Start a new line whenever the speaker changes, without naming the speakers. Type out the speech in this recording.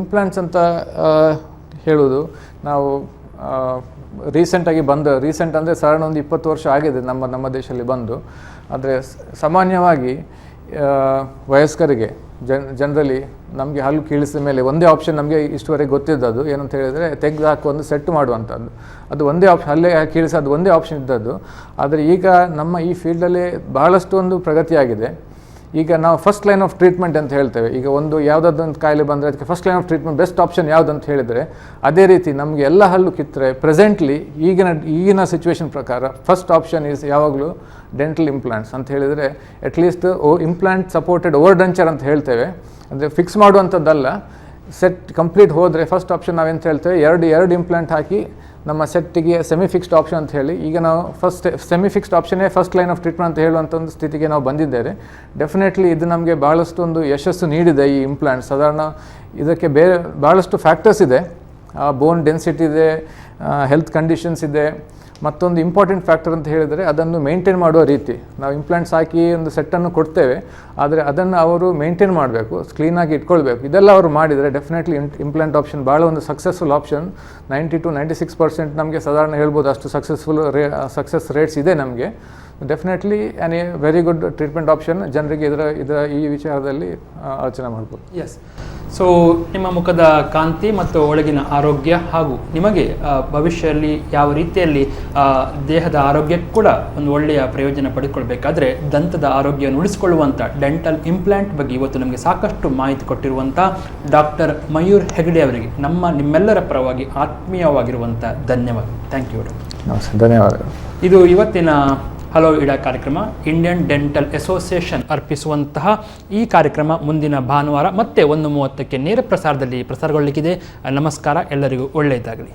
Implants ಅಂತ ಹೇಳೋದು ನಾವು ರೀಸೆಂಟ್ ಅಂದರೆ ಸಾಧಾರಣ ಒಂದು 20 ವರ್ಷ ಆಗಿದೆ ನಮ್ಮ ದೇಶದಲ್ಲಿ ಬಂದು. ಆದರೆ ಸಾಮಾನ್ಯವಾಗಿ ವಯಸ್ಕರಿಗೆ ಜನರಲಿ ನಮಗೆ ಹಲ್ಲು ಕೀಳಿಸಿದ ಮೇಲೆ ಒಂದೇ ಆಪ್ಷನ್ ನಮಗೆ ಇಷ್ಟುವರೆಗೆ ಗೊತ್ತಿದ್ದದ್ದು ಏನಂತ ಹೇಳಿದರೆ ತೆಗೆದು ಹಾಕಿ ಒಂದು ಸೆಟ್ ಮಾಡುವಂಥದ್ದು. ಅದು ಒಂದೇ ಆಪ್ಷನ್, ಹಲ್ಲೇ ಕೀಳಿಸಿ ಅದು ಒಂದೇ ಆಪ್ಷನ್ ಇದ್ದದ್ದು. ಆದರೆ ಈಗ ನಮ್ಮ ಈ ಫೀಲ್ಡಲ್ಲಿ ಬಹಳಷ್ಟು ಒಂದು ಪ್ರಗತಿಯಾಗಿದೆ. ಈಗ ನಾವು ಫಸ್ಟ್ ಲೈನ್ ಆಫ್ ಟ್ರೀಟ್ಮೆಂಟ್ ಅಂತ ಹೇಳ್ತೇವೆ. ಈಗ ಒಂದು ಯಾವುದಾದ್ರೊಂದು ಕಾಯಿಲೆ ಬಂದರೆ ಅದಕ್ಕೆ first line of treatment best option ಯಾವುದಂತ ಹೇಳಿದರೆ, ಅದೇ ರೀತಿ ನಮಗೆ ಎಲ್ಲ ಹಲ್ಲು ಕಿತ್ತರೆ ಪ್ರೆಸೆಂಟ್ಲಿ ಈಗಿನ ಸಿಚುವೇಶನ್ ಪ್ರಕಾರ ಫಸ್ಟ್ ಆಪ್ಷನ್ ಈಸ್ ಯಾವಾಗಲೂ ಡೆಂಟಲ್ ಇಂಪ್ಲಾಂಟ್ಸ್ ಅಂತ ಹೇಳಿದರೆ, at least implant supported over denture ಅಂತ ಹೇಳ್ತೇವೆ. ಅಂದರೆ ಫಿಕ್ಸ್ ಮಾಡುವಂಥದ್ದಲ್ಲ, ಸೆಟ್ ಕಂಪ್ಲೀಟ್ ಹೋದರೆ ಫಸ್ಟ್ ಆಪ್ಷನ್ ನಾವೆಂತ ಹೇಳ್ತೇವೆ, ಎರಡು ಇಂಪ್ಲಾಂಟ್ ಹಾಕಿ ನಮ್ಮ ಸೆಟ್ಟಿಗೆ ಸೆಮಿ ಫಿಕ್ಸ್ಡ್ ಆಪ್ಷನ್ ಅಂತ ಹೇಳಿ. ಈಗ ನಾವು ಸೆಮಿ ಫಿಕ್ಸ್ಡ್ ಆಪ್ಷನ್ನೇ ಫಸ್ಟ್ ಲೈನ್ ಆಫ್ ಟ್ರೀಟ್ಮೆಂಟ್ ಅಂತ ಹೇಳುವಂಥ ಒಂದು ಸ್ಥಿತಿಗೆ ನಾವು ಬಂದಿದ್ದೇವೆ. ಡೆಫಿನೆಟ್ಲಿ ಇದು ನಮಗೆ ಭಾಳಷ್ಟು ಒಂದು ಯಶಸ್ಸು ನೀಡಿದೆ ಈ ಇಂಪ್ಲಾಂಟ್. ಸಾಧಾರಣ ಇದಕ್ಕೆ ಭಾಳಷ್ಟು ಫ್ಯಾಕ್ಟರ್ಸ್ ಇದೆ. ಬೋನ್ ಡೆನ್ಸಿಟಿ ಇದೆ, ಹೆಲ್ತ್ ಕಂಡೀಷನ್ಸ್ ಇದೆ. ಮತ್ತೊಂದು ಇಂಪಾರ್ಟೆಂಟ್ ಫ್ಯಾಕ್ಟರ್ ಅಂತ ಹೇಳಿದರೆ ಅದನ್ನು ಮೇಂಟೈನ್ ಮಾಡುವ ರೀತಿ. ನಾವು ಇಂಪ್ಲಾಂಟ್ಸ್ ಹಾಕಿ ಒಂದು ಸೆಟ್ಟನ್ನು ಕೊಡ್ತೇವೆ, ಆದರೆ ಅದನ್ನು ಅವರು ಮೇಂಟೈನ್ ಮಾಡಬೇಕು, ಕ್ಲೀನಾಗಿ ಇಟ್ಕೊಳ್ಬೇಕು. ಇದೆಲ್ಲ ಅವರು ಮಾಡಿದರೆ ಡೆಫಿನೆಟ್ಲಿ ಇಂಪ್ಲಾಂಟ್ ಆಪ್ಷನ್ ಭಾಳ ಒಂದು ಸಕ್ಸಸ್ಫುಲ್ ಆಪ್ಷನ್. 90 to 96% ನಮಗೆ ಸಾಧಾರಣ ಹೇಳ್ಬೋದು, ಅಷ್ಟು ಸಕ್ಸಸ್ ರೇಟ್ಸ್ ಇದೆ ನಮಗೆ. Definitely A very good treatment option. ಜನರಿಗೆ ಇದರ ಈ ವಿಚಾರದಲ್ಲಿ ಆಲೋಚನೆ ಮಾಡ್ಬೋದು.
ಎಸ್. ಸೊ ನಿಮ್ಮ ಮುಖದ ಕಾಂತಿ ಮತ್ತು ಒಳಗಿನ ಆರೋಗ್ಯ ಹಾಗೂ ನಿಮಗೆ ಭವಿಷ್ಯದಲ್ಲಿ ಯಾವ ರೀತಿಯಲ್ಲಿ ದೇಹದ ಆರೋಗ್ಯಕ್ಕೆ ಕೂಡ ಒಂದು ಒಳ್ಳೆಯ ಪ್ರಯೋಜನ ಪಡೆದುಕೊಳ್ಬೇಕಾದ್ರೆ ದಂತದ ಆರೋಗ್ಯವನ್ನು ಉಳಿಸಿಕೊಳ್ಳುವಂಥ ಡೆಂಟಲ್ ಇಂಪ್ಲಾಂಟ್ ಬಗ್ಗೆ ಇವತ್ತು ನಮಗೆ ಸಾಕಷ್ಟು ಮಾಹಿತಿ ಕೊಟ್ಟಿರುವಂಥ ಡಾಕ್ಟರ್ ಮಯೂರ್ ಹೆಗಡೆ ಅವರಿಗೆ ನಿಮ್ಮೆಲ್ಲರ ಪರವಾಗಿ ಆತ್ಮೀಯವಾಗಿರುವಂಥ ಧನ್ಯವಾದ. Thank you.
ಧನ್ಯವಾದಗಳು.
ಇದು ಇವತ್ತಿನ ಹಲೋ ಇಡಾ ಕಾರ್ಯಕ್ರಮ. ಇಂಡಿಯನ್ ಡೆಂಟಲ್ ಅಸೋಸಿಯೇಷನ್ ಅರ್ಪಿಸುವಂತಹ ಈ ಕಾರ್ಯಕ್ರಮ ಮುಂದಿನ ಭಾನುವಾರ ಮತ್ತೆ 1:30ಕ್ಕೆ ನೇರ ಪ್ರಸಾರದಲ್ಲಿ ಪ್ರಸಾರಗೊಳ್ಳಲಿಕ್ಕಿದೆ. ನಮಸ್ಕಾರ, ಎಲ್ಲರಿಗೂ ಒಳ್ಳೆಯದಾಗಲಿ.